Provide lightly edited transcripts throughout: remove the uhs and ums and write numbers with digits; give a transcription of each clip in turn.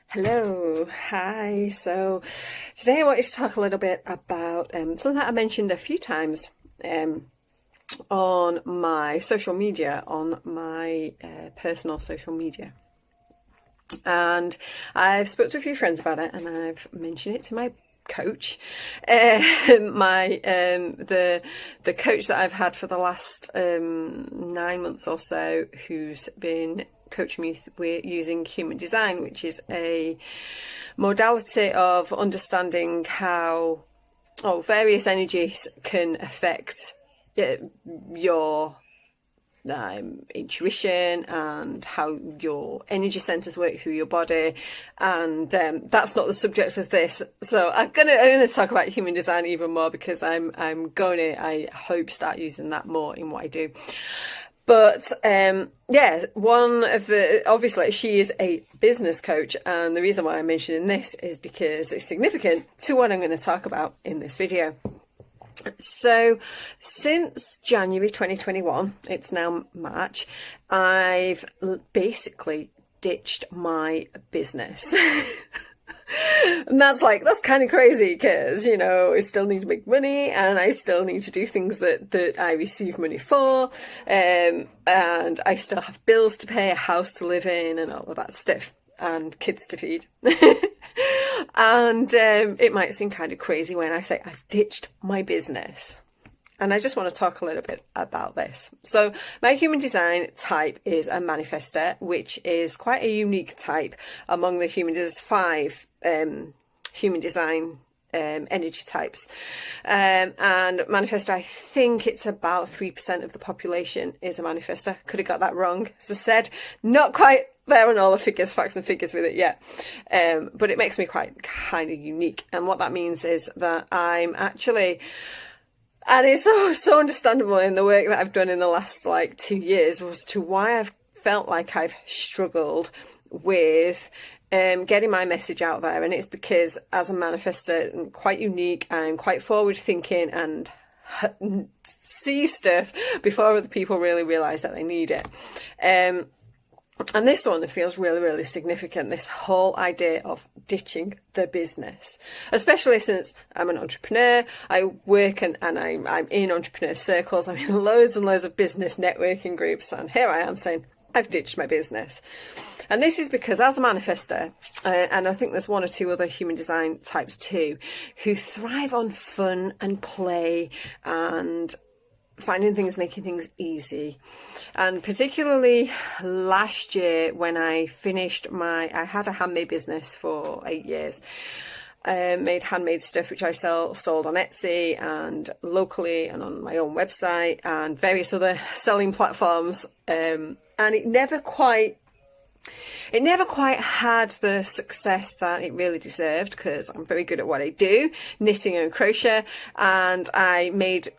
Hello, hi. So today I wanted to talk a little bit about something that I mentioned a few times on my social media, on my personal social media. And I've spoke to a few friends about it, and I've mentioned it to my coach, the coach that I've had for the last 9 months or so, who's been coaching me with using human design, which is a modality of understanding how various energies can affect your intuition and how your energy centers work through your body, and that's not the subject of this. So I'm gonna talk about human design even more, because I'm gonna, I hope, start using that more in what I do. But one of the, obviously she is a business coach, and the reason why I'm mentioning this is because it's significant to what I'm going to talk about in this video. So since January 2021, it's now March, I've basically ditched my business. And that's kind of crazy, because, I still need to make money, and I still need to do things that I receive money for, and I still have bills to pay, a house to live in, and all of that stuff, and kids to feed. And it might seem kind of crazy when I say I've ditched my business. And I just want to talk a little bit about this. So my human design type is a manifestor, which is quite a unique type among the human. There's 5 human design energy types. And manifestor, I think it's about 3% of the population is a manifestor. Could have got that wrong. As I said, not quite there on all the figures, facts and figures with it yet. But it makes me quite kind of unique. And what that means is that I'm actually... And it's so understandable in the work that I've done in the last 2 years as to why I've felt like I've struggled with getting my message out there. And it's because as a manifestor, I'm quite unique, and quite forward thinking, and see stuff before other people really realise that they need it. And this one feels really, really significant, this whole idea of ditching the business, especially since I'm an entrepreneur. I work and I'm in entrepreneur circles. I'm in loads and loads of business networking groups. And here I am saying, I've ditched my business. And this is because as a manifestor, and I think there's 1 or 2 other human design types too, who thrive on fun and play and finding things, making things easy. And particularly last year, when I finished I had a handmade business for 8 years. Made handmade stuff which I sold on Etsy and locally and on my own website and various other selling platforms. And it never quite had the success that it really deserved, because I'm very good at what I do, knitting and crochet, and I made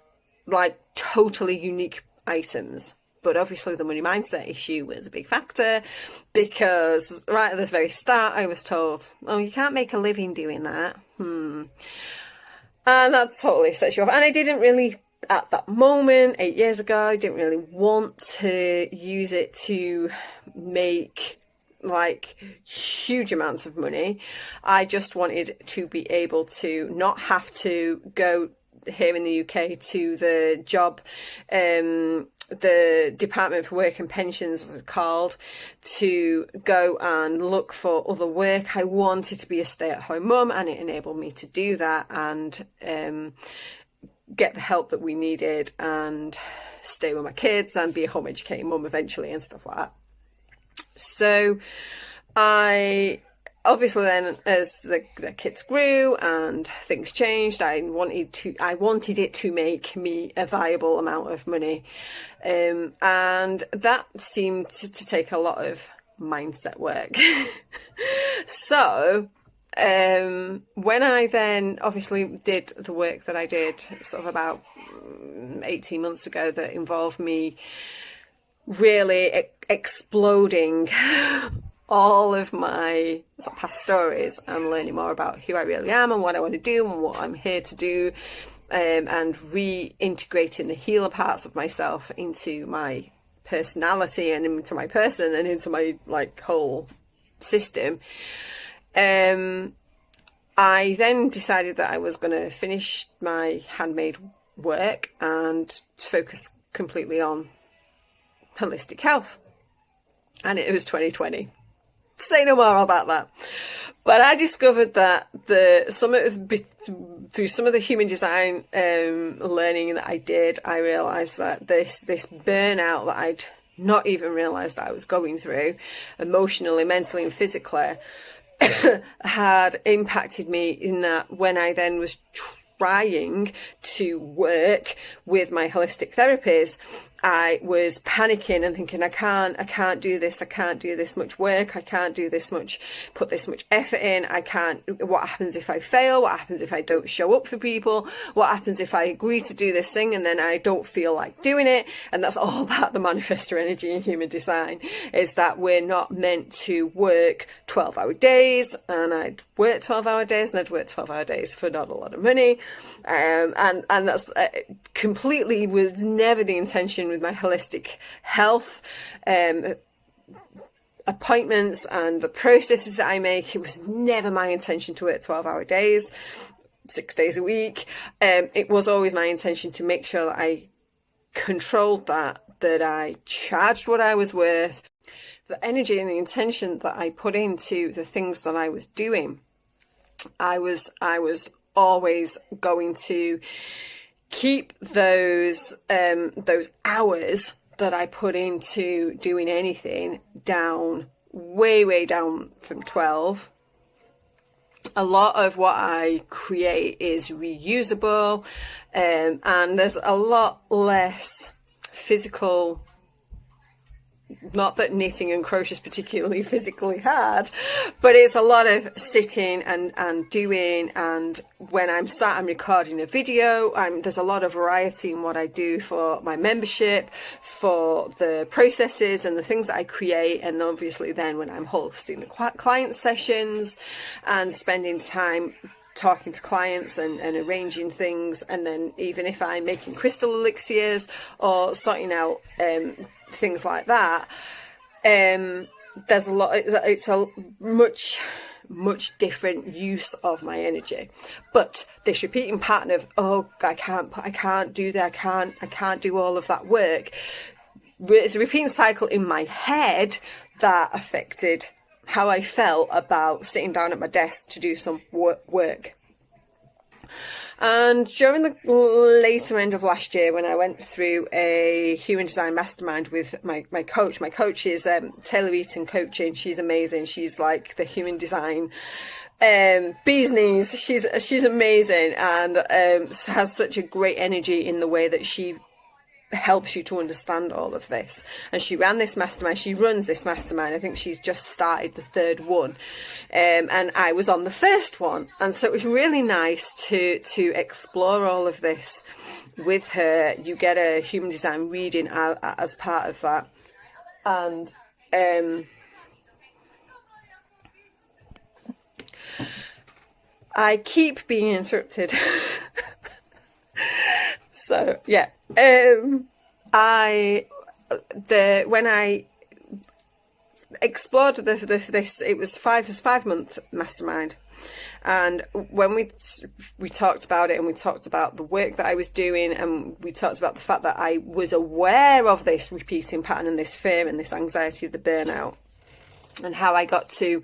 totally unique items. But obviously the money mindset issue was a big factor, because right at the very start I was told, oh, you can't make a living doing that. And that totally sets you off. And I didn't really, at that moment, 8 years ago, I didn't really want to use it to make huge amounts of money. I just wanted to be able to not have to go here in the UK to the job, the Department for Work and Pensions, as it's called, to go and look for other work. I wanted to be a stay-at-home mum, and it enabled me to do that and get the help that we needed and stay with my kids and be a home educating mum eventually and stuff like that. So obviously then, as the kids grew and things changed, I wanted it to make me a viable amount of money, and that seemed to take a lot of mindset work. So when I then obviously did the work that I did sort of about 18 months ago, that involved me really exploding all of my sort of past stories and learning more about who I really am and what I want to do and what I'm here to do, and reintegrating the healer parts of myself into my personality and into my person and into my whole system. I then decided that I was going to finish my handmade work and focus completely on holistic health. And it was 2020. Say no more about that. But I discovered that through some of the human design learning that I did, I realised that this burnout that I'd not even realised that I was going through, emotionally, mentally and physically, had impacted me in that when I then was trying to work with my holistic therapies, I was panicking and thinking, I can't do this. I can't do this much work. I can't do this much, put this much effort in. I can't, what happens if I fail? What happens if I don't show up for people? What happens if I agree to do this thing and then I don't feel like doing it? And that's all about the manifestor energy in human design, is that we're not meant to work 12-hour days. And I'd work 12-hour days and I'd work 12-hour days for not a lot of money. And that's completely was never the intention with my holistic health appointments and the processes that I make. It was never my intention to work 12-hour days, 6 days a week. It was always my intention to make sure that I controlled that I charged what I was worth, the energy and the intention that I put into the things that I was doing. I was always going to keep those hours that I put into doing anything down, way down from 12. A lot of what I create is reusable, and there's a lot less physical. Not that knitting and crochet is particularly physically hard, but it's a lot of sitting and doing. And when I'm recording a video, there's a lot of variety in what I do for my membership, for the processes and the things that I create. And obviously then when I'm hosting the client sessions and spending time talking to clients and arranging things, and then even if I'm making crystal elixirs or sorting out things like that, there's a lot. It's a much different use of my energy. But this repeating pattern of, oh, I can't do that, I can't do all of that work. It's a repeating cycle in my head that affected how I felt about sitting down at my desk to do some work. And during the later end of last year, when I went through a human design mastermind with my coach is Taylor Eaton Coaching. She's amazing. She's like the human design bee's knees. She's amazing, and has such a great energy in the way that she helps you to understand all of this. And she runs this mastermind. I think she's just started the third one, and I was on the first one, and so it was really nice to explore all of this with her. You get a human design reading as part of that, and I keep being interrupted. So yeah, when I explored this, it was 5-month mastermind, and when we talked about it, and we talked about the work that I was doing, and we talked about the fact that I was aware of this repeating pattern and this fear and this anxiety of the burnout, and how I got to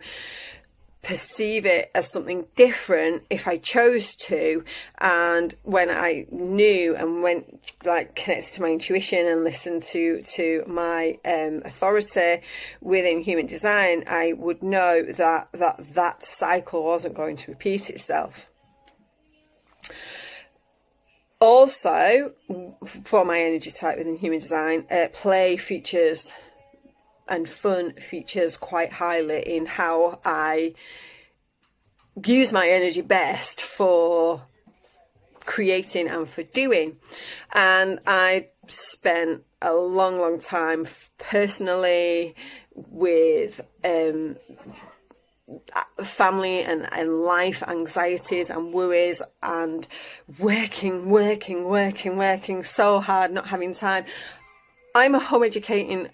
perceive it as something different if I chose to. And when I knew and went connected to my intuition and listened to my authority within human design, I would know that cycle wasn't going to repeat itself. Also, for my energy type within human design, play features and fun features quite highly in how I use my energy best for creating and for doing. And I spent a long time personally with family and life anxieties and worries, and working so hard, not having time. I'm a home educating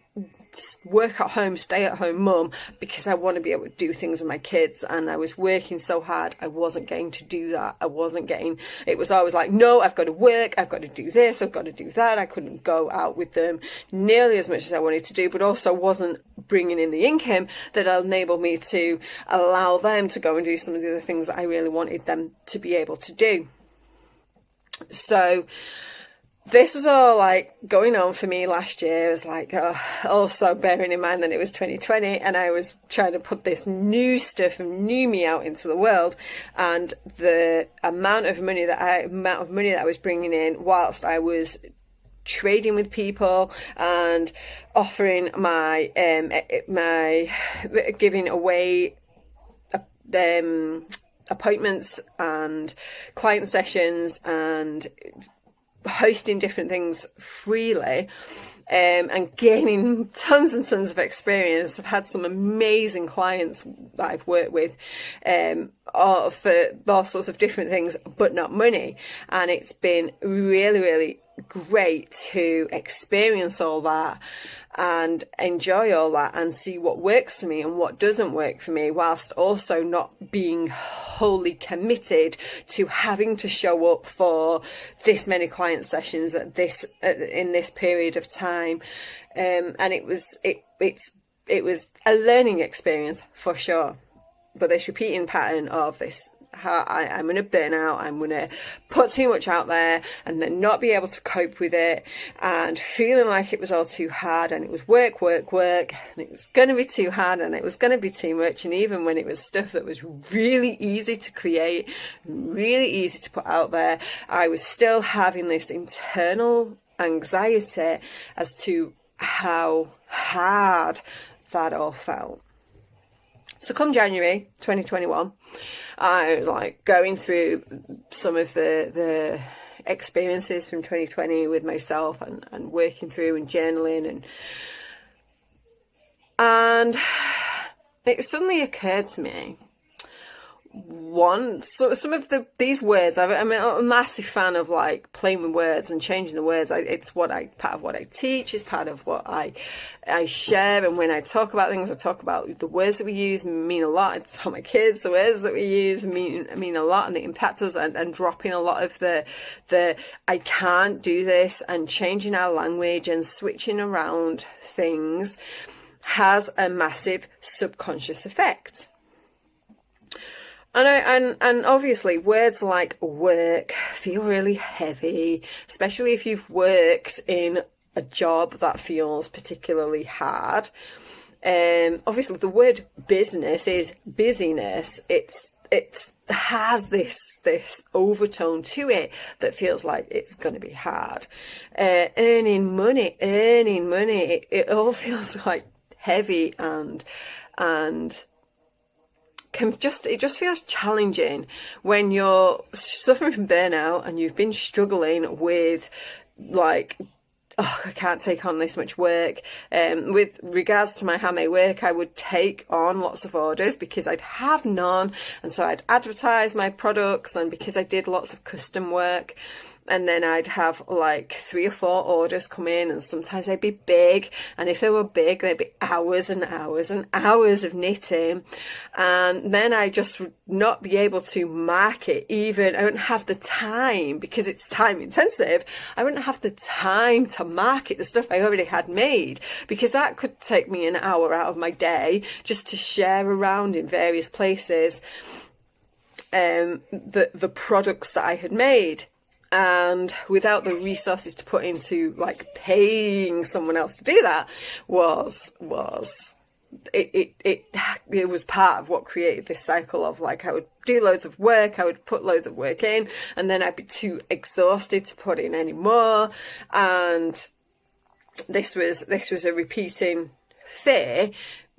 work at home, stay at home mum, because I want to be able to do things with my kids. And I was working so hard, I wasn't getting to do that. It was always like, no, I've got to work, I've got to do this, I've got to do that. I couldn't go out with them nearly as much as I wanted to do, but also wasn't bringing in the income that enabled me to allow them to go and do some of the other things that I really wanted them to be able to do. So this was all like going on for me last year. It was like, also bearing in mind that it was 2020 and I was trying to put this new stuff and new me out into the world, and the amount of money that I was bringing in whilst I was trading with people and offering my giving away appointments and client sessions and hosting different things freely, and gaining tons and tons of experience. I've had some amazing clients that I've worked with all for all sorts of different things, but not money. And it's been really, really great to experience all that and enjoy all that and see what works for me and what doesn't work for me, whilst also not being wholly committed to having to show up for this many client sessions at this in this period of time. And it was a learning experience for sure. But this repeating pattern of this, I'm going to burn out, I'm going to put too much out there and then not be able to cope with it, and feeling like it was all too hard, and it was work, and it was going to be too hard, and it was going to be too much. And even when it was stuff that was really easy to create, really easy to put out there, I was still having this internal anxiety as to how hard that all felt. So come January 2021, I was like going through some of the experiences from 2020 with myself and working through and journaling, and it suddenly occurred to me, some of these words, I'm a massive fan of like playing with words and changing the words. It's part of what I teach, it's part of what I share. And when I talk about things, I talk about the words that we use mean a lot. It's how my kids, the words that we use mean a lot, and they impact us, and dropping a lot of the I can't do this, and changing our language and switching around things has a massive subconscious effect. And obviously words like work feel really heavy, especially if you've worked in a job that feels particularly hard. Obviously the word business is busyness. It has this overtone to it that feels like it's going to be hard. Earning money, it all feels like heavy and it just feels challenging when you're suffering from burnout and you've been struggling with like, oh, I can't take on this much work. With regards to my handmade work, I would take on lots of orders because I'd have none, and so I'd advertise my products, and because I did lots of custom work, and then I'd have like 3 or 4 orders come in, and sometimes they'd be big, and if they were big, they'd be hours and hours and hours of knitting, and then I just would not be able to market. Even I wouldn't have the time, because it's time intensive, I wouldn't have the time to market the stuff I already had made, because that could take me an hour out of my day just to share around in various places the products that I had made. And without the resources to put into like paying someone else to do that it was part of what created this cycle of like, I would do loads of work, I would put loads of work in, and then I'd be too exhausted to put in any more. And this was a repeating fear.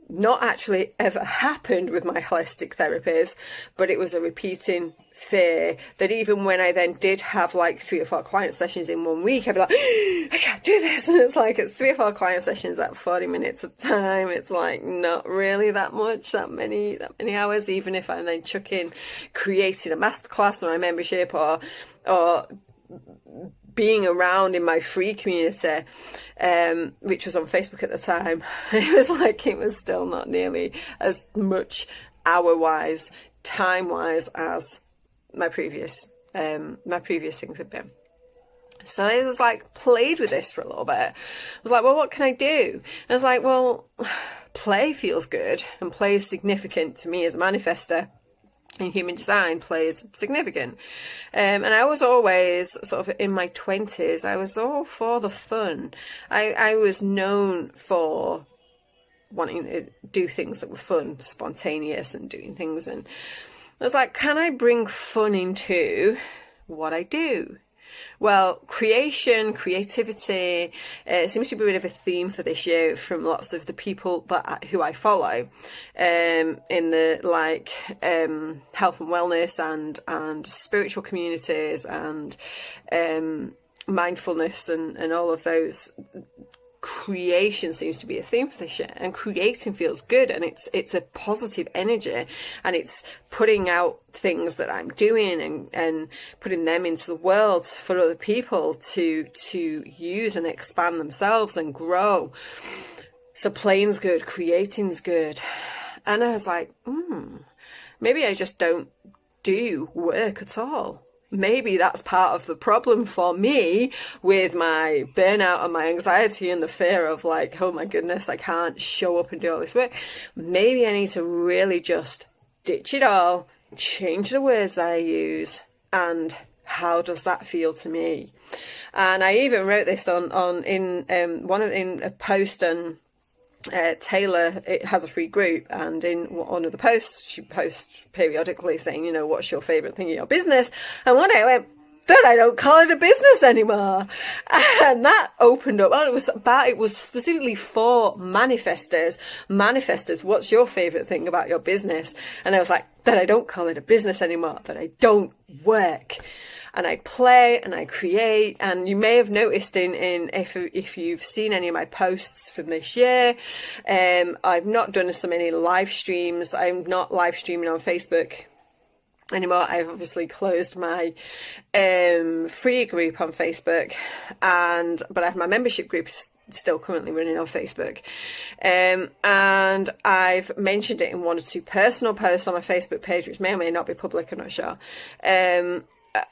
Not actually ever happened with my holistic therapies, but it was a repeating fear that even when I then did have like 3 or 4 client sessions in one week, I'd be like, I can't do this. And it's like, it's 3 or 4 client sessions at 40 minutes a time. It's like not really that many hours, even if I then chuck in creating a masterclass or my membership or being around in my free community, which was on Facebook at the time, it was still not nearly as much hour-wise, time-wise as my previous things had been. So I was like, played with this for a little bit. I was like, well, what can I do? And I was like, well, play feels good, and play is significant to me as a manifester. In human design, play is significant. And I was always sort of in my 20s, I was all for the fun. I was known for wanting to do things that were fun, spontaneous, and doing things. And I was like, can I bring fun into what I do? Well, creativity, seems to be a bit of a theme for this year from lots of the people who I follow, in the health and wellness and spiritual communities and mindfulness and all of those. Creation seems to be a theme for this year, and creating feels good, and it's a positive energy, and it's putting out things that I'm doing and putting them into the world for other people to use and expand themselves and grow. So playing's good, creating's good. And I was like, maybe I just don't do work at all. Maybe that's part of the problem for me with my burnout and my anxiety and the fear of like, oh my goodness, I can't show up and do all this work. Maybe I need to really just ditch it all, change the words that I use, and how does that feel to me? And I even wrote this in a post on Taylor. It has a free group, and in one of the posts she posts periodically saying, what's your favorite thing in your business? And one day I went, that I don't call it a business anymore. And that opened up. Well, it was specifically for manifestors. What's your favorite thing about your business? And I was like, that I don't call it a business anymore, that I don't work. And I play and I create. And you may have noticed if you've seen any of my posts from this year, I've not done so many live streams. I'm not live streaming on Facebook anymore. I've obviously closed my free group on Facebook, but I have my membership group still currently running on Facebook. And I've mentioned it in one or two personal posts on my Facebook page, which may or may not be public, I'm not sure.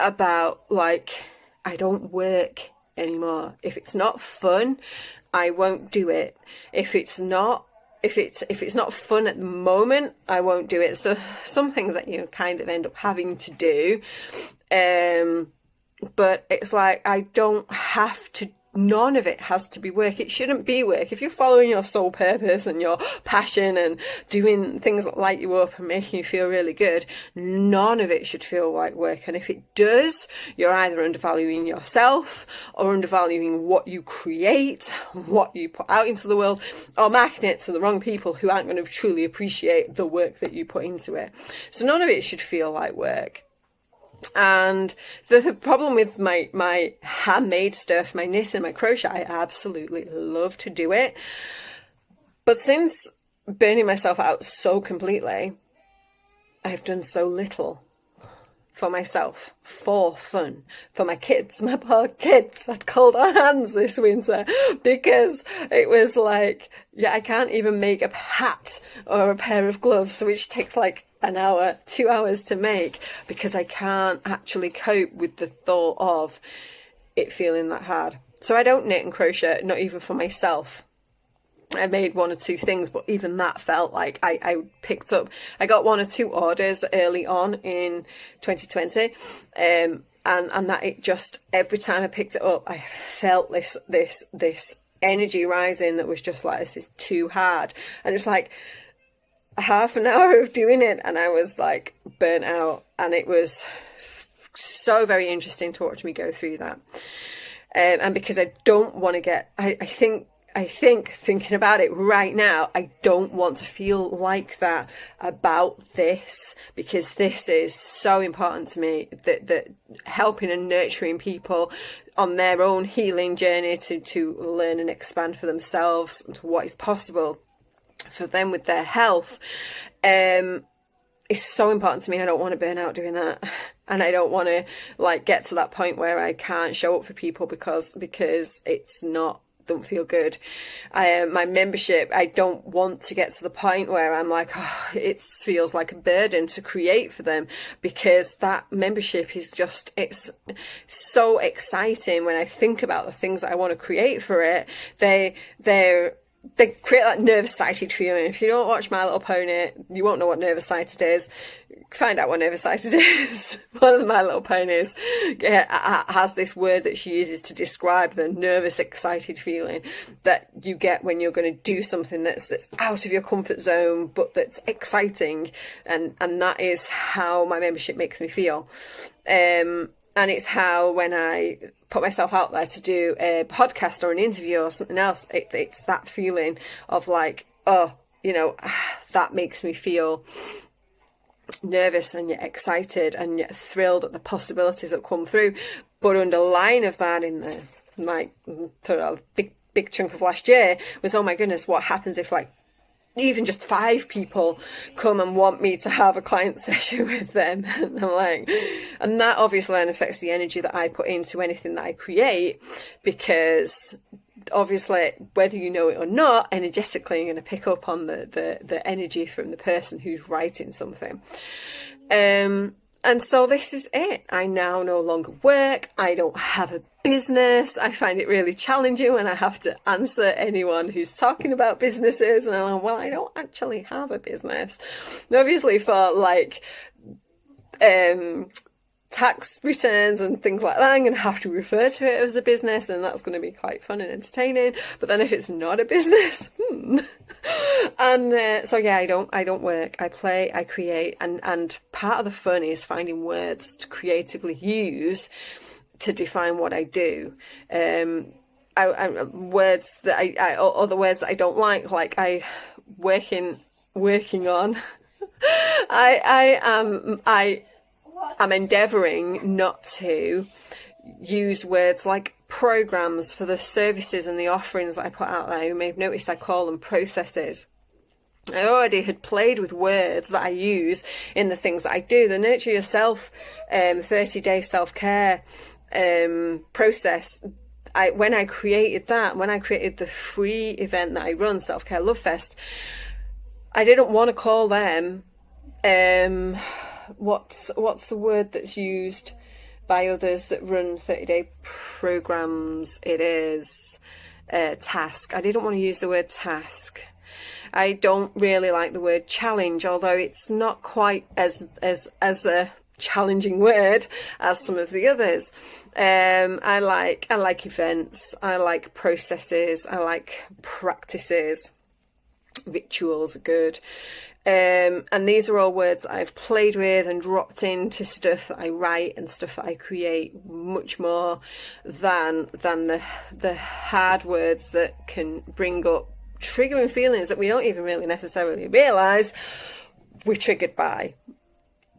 About I don't work anymore. If it's not fun, I won't do it. If it's not fun at the moment, I won't do it. So some things that you kind of end up having to do, but it's like I don't have to. None of it has to be work. It shouldn't be work. If you're following your soul purpose and your passion and doing things that light you up and making you feel really good, none of it should feel like work. And if it does, you're either undervaluing yourself or undervaluing what you create, what you put out into the world, or marketing it to the wrong people who aren't going to truly appreciate the work that you put into it. So none of it should feel like work. And the problem with my handmade stuff, my knit and my crochet, I absolutely love to do it. But since burning myself out so completely, I've done so little for myself, for fun, for my kids. My poor kids had cold hands this winter because it was like, I can't even make a hat or a pair of gloves, which takes an hour, 2 hours to make, because I can't actually cope with the thought of it feeling that hard. So I don't knit and crochet, not even for myself. I made one or two things, but even that felt like I got one or two orders early on in 2020. And that it just, every time I picked it up, I felt this energy rising that was just like, this is too hard. And it's like half an hour of doing it and I was like burnt out, and it was so very interesting to watch me go through that. And because I don't want to get, I think thinking about it right now, I don't want to feel like that about this, because this is so important to me, that helping and nurturing people on their own healing journey to learn and expand for themselves to what is possible for them with their health. is so important to me. I don't want to burn out doing that, and I don't want to like get to that point where I can't show up for people because it's not, don't feel good. My membership, I don't want to get to the point where I'm like, oh, it feels like a burden to create for them, because that membership is just, it's so exciting when I think about the things that I want to create for it. They create that nervous-sighted feeling. If you don't watch My Little Pony, you won't know what nervous-sighted is. Find out what nervous-sighted is. One of the My Little Ponies has this word that she uses to describe the nervous, excited feeling that you get when you're going to do something that's out of your comfort zone, but that's exciting. And that is how my membership makes me feel. And it's how, when I put myself out there to do a podcast or an interview or something else, it's that feeling of like, oh, you know, that makes me feel nervous and yet excited and yet thrilled at the possibilities that come through. But underlying of that for a big chunk of last year was, oh my goodness, what happens if like even just 5 people come and want me to have a client session with them? And I'm like, and that obviously then affects the energy that I put into anything that I create, because obviously, whether you know it or not, energetically you're going to pick up on the energy from the person who's writing something. And so this is it. I now no longer work. I don't have a business. I find it really challenging when I have to answer anyone who's talking about businesses. And I'm like, well, I don't actually have a business. And obviously for like tax returns and things like that, I'm going to have to refer to it as a business, and that's going to be quite fun and entertaining. But then if it's not a business, and so yeah, I don't work. I play, I create, and part of the fun is finding words to creatively use to define what I do. Words that I other words that I don't like I working on. I'm endeavouring not to use words like programs for the services and the offerings that I put out there. You may have noticed I call them processes. I already had played with words that I use in the things that I do. The Nurture Yourself 30-day self-care process, when I created the free event that I run, Self-Care Love Fest, I didn't want to call them what's the word that's used by others that run 30-day programs? It is task. I didn't want to use the word task. I don't really like the word challenge, although it's not quite as a challenging word as some of the others. I like events. I like processes. I like practices. Rituals are good. And these are all words I've played with and dropped into stuff that I write and stuff that I create, much more than the hard words that can bring up triggering feelings that we don't even really necessarily realise we're triggered by.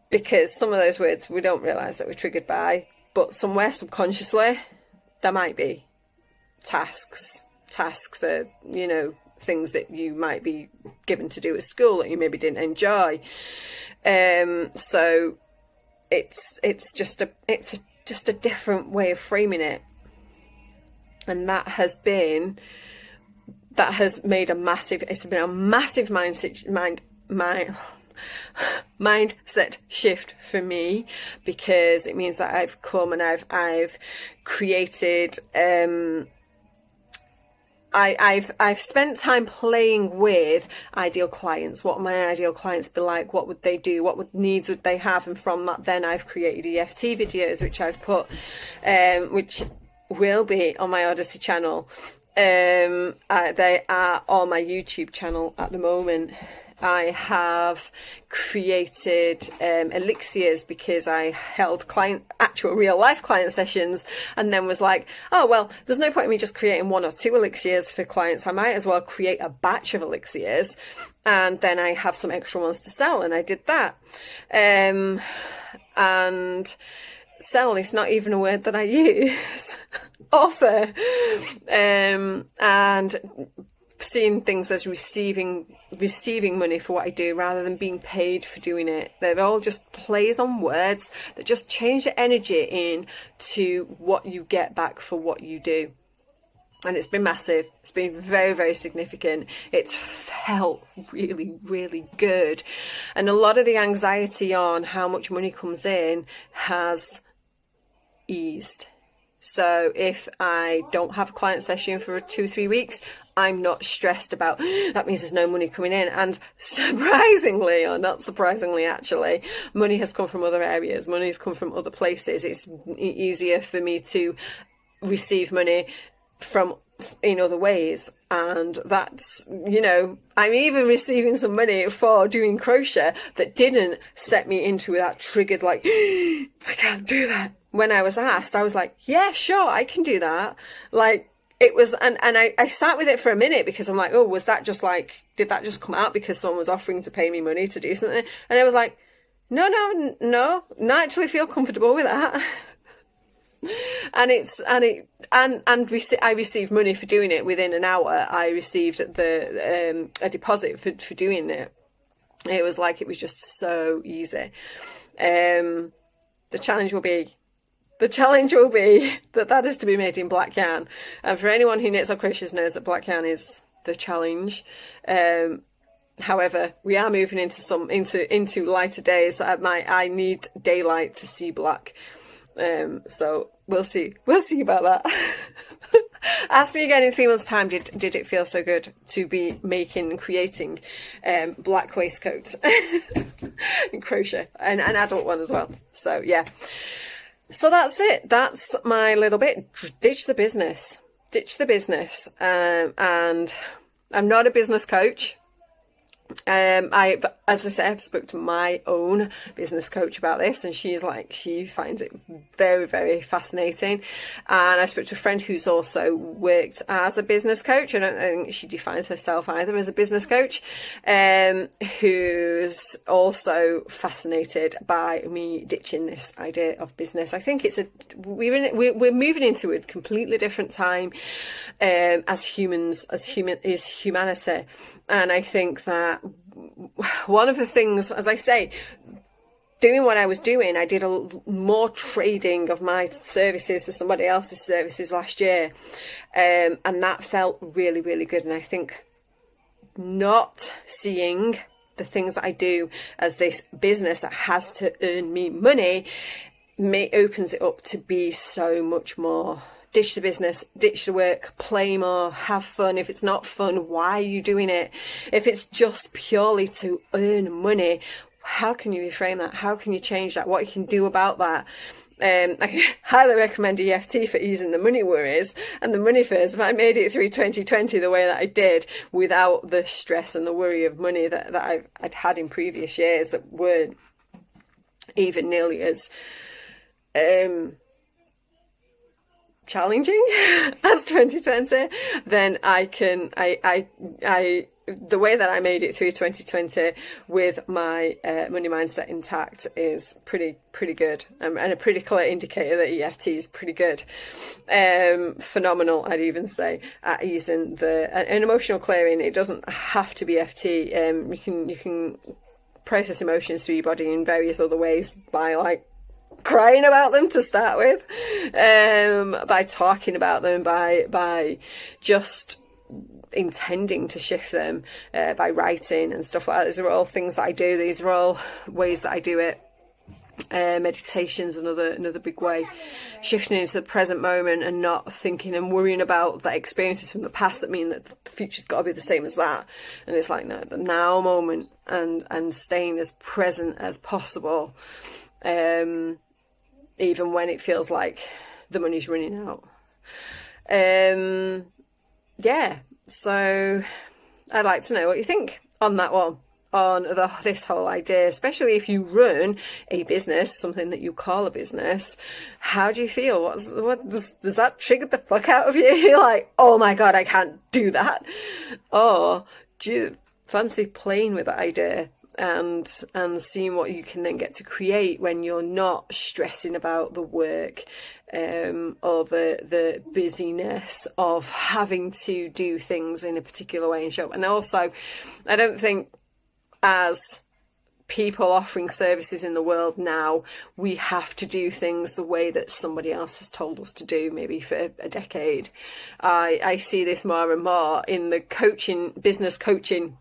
Because some of those words we don't realise that we're triggered by, but somewhere subconsciously there might be. Tasks are, you know, things that you might be given to do at school that you maybe didn't enjoy. So it's just a different way of framing it, and that has made a massive mindset shift for me, because it means that I've come and I've created I've spent time playing with ideal clients. What would my ideal clients be like? What would they do? What needs would they have? And from that, then I've created EFT videos, which I've put, which will be on my Odyssey channel. They are on my YouTube channel at the moment. I have created elixirs because I held actual real life client sessions, and then was like, oh well, there's no point in me just creating 1 or 2 elixirs for clients. I might as well create a batch of elixirs, and then I have some extra ones to sell. And I did that. And sell is not even a word that I use. Offer. And seeing things as receiving receiving money for what I do rather than being paid for doing it. They're all just plays on words that just change the energy in to what you get back for what you do. And it's been massive. It's been very, very significant. It's felt really, really good. And a lot of the anxiety on how much money comes in has eased. So if I don't have a client session for 2-3 weeks, I'm not stressed about that means there's no money coming in. And surprisingly, or not surprisingly actually, money has come from other areas. Money has come from other places. It's easier for me to receive money from in other ways, and that's, you know, I'm even receiving some money for doing crochet that didn't set me into that triggered like I can't do that. When I was asked, I was like, yeah, sure, I can do that. Like, it was, and I sat with it for a minute because I'm like, oh, was that just like, did that just come out because someone was offering to pay me money to do something? And I was like, no, not actually feel comfortable with that. I received money for doing it within an hour. I received a deposit for doing it. It was like, it was just so easy. The challenge will be that is to be made in black yarn. And for anyone who knits or crochets knows that black yarn is the challenge. However, we are moving into lighter days. I need daylight to see black. So we'll see about that. Ask me again in 3 months' time, did it feel so good to be making and creating black waistcoats and crochet, and an adult one as well. So yeah, so that's it. That's my little bit. Ditch the business, and I'm not a business coach. As I said, I've spoke to my own business coach about this, and she finds it very, very fascinating. And I spoke to a friend who's also worked as a business coach. I don't think she defines herself either as a business coach, who's also fascinated by me ditching this idea of business. I think we're moving into a completely different time as humans, as humanity. And I think that one of the things, as I say, doing what I was doing, I did more trading of my services for somebody else's services last year. And that felt really, really good. And I think not seeing the things that I do as this business that has to earn me money opens it up to be so much more. Ditch the business, ditch the work, play more, have fun. If it's not fun, why are you doing it? If it's just purely to earn money, how can you reframe that? How can you change that? What you can do about that? I highly recommend EFT for easing the money worries and the money fears. If I made it through 2020 the way that I did, without the stress and the worry of money that I'd had in previous years that weren't even nearly as challenging as 2020, then the way that I made it through 2020 with my money mindset intact is pretty good, and a pretty clear indicator that EFT is pretty good, phenomenal, I'd even say, at easing an emotional clearing. It doesn't have to be EFT. You can process emotions through your body in various other ways, by like crying about them to start with, by talking about them, by just intending to shift them, by writing and stuff like that. These are all things that I do. These are all ways that I do it. Meditation's another big way. Shifting into the present moment and not thinking and worrying about the experiences from the past that mean that the future's got to be the same as that. And it's like, no, the now moment, and staying as present as possible, even when it feels like the money's running out. Yeah, so I'd like to know what you think on that one, on this whole idea, especially if you run a business, something that you call a business. How do you feel? What does that trigger the fuck out of you? You're like, oh my God, I can't do that. Or do you fancy playing with that idea and seeing what you can then get to create when you're not stressing about the work, or the busyness of having to do things in a particular way and show up. And also, I don't think, as people offering services in the world now, we have to do things the way that somebody else has told us to do, maybe for a decade. I see this more and more in the business coaching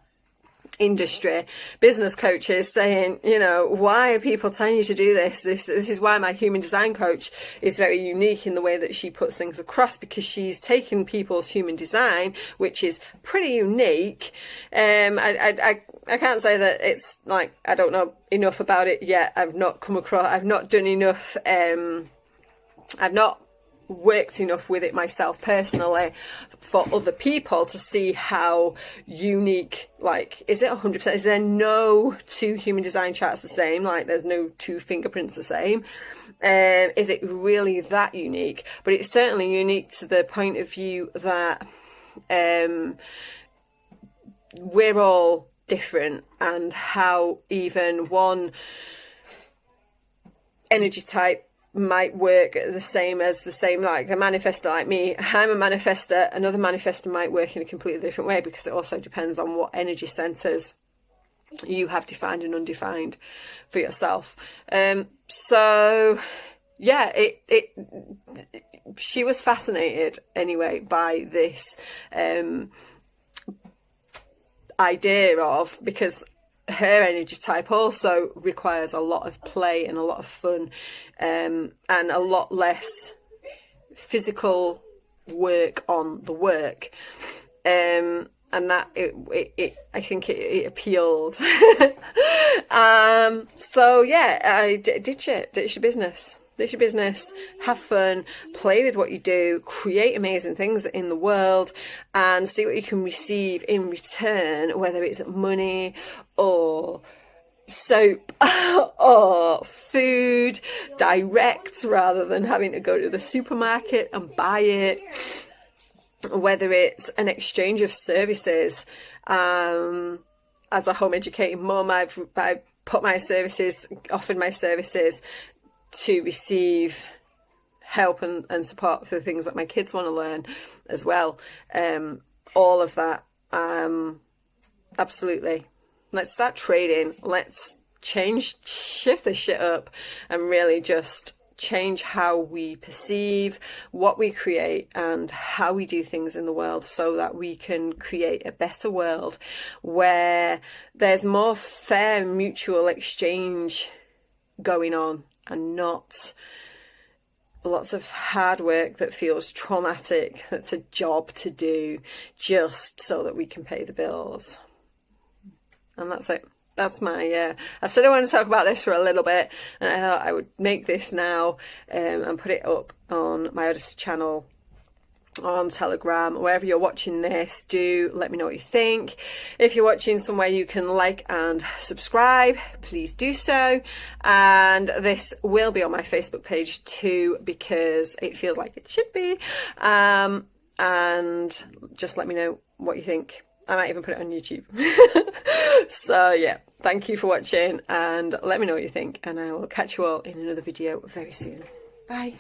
industry. Business coaches saying, you know, why are people telling you to do this? This is why my human design coach is very unique in the way that she puts things across, because she's taken people's human design, which is pretty unique. I can't say that it's like, I don't know enough about it yet. I've not done enough, I've not worked enough with it myself personally for other people to see how unique, like, is it 100%? Is there no two human design charts the same? Like, there's no two fingerprints the same? Is it really that unique? But it's certainly unique to the point of view that we're all different, and how even one energy type might work the same, like a manifestor like me. I'm a manifestor. Another manifestor might work in a completely different way, because it also depends on what energy centers you have defined and undefined for yourself. So yeah, she was fascinated anyway by this idea of, because her energy type also requires a lot of play and a lot of fun, and a lot less physical work on the work, and that I think it appealed. So yeah, I ditch your business, have fun, play with what you do, create amazing things in the world, and see what you can receive in return, whether it's money or soap or food, direct, rather than having to go to the supermarket and buy it, whether it's an exchange of services. As a home educating mum, I've offered my services to receive help and support for the things that my kids want to learn as well. All of that, absolutely. Let's start trading. Let's shift this shit up, and really just change how we perceive what we create and how we do things in the world, so that we can create a better world where there's more fair mutual exchange going on, and not lots of hard work that feels traumatic, that's a job to do just so that we can pay the bills. And that's it. That's my, I said I wanted to talk about this for a little bit, and I thought I would make this now, and put it up on my Odyssey channel, on Telegram, wherever you're watching this. Do let me know what you think. If you're watching somewhere you can like and subscribe, please do so. And this will be on my Facebook page too, because it feels like it should be. And just let me know what you think. I might even put it on YouTube. So yeah, thank you for watching, and let me know what you think, and I will catch you all in another video very soon. Bye.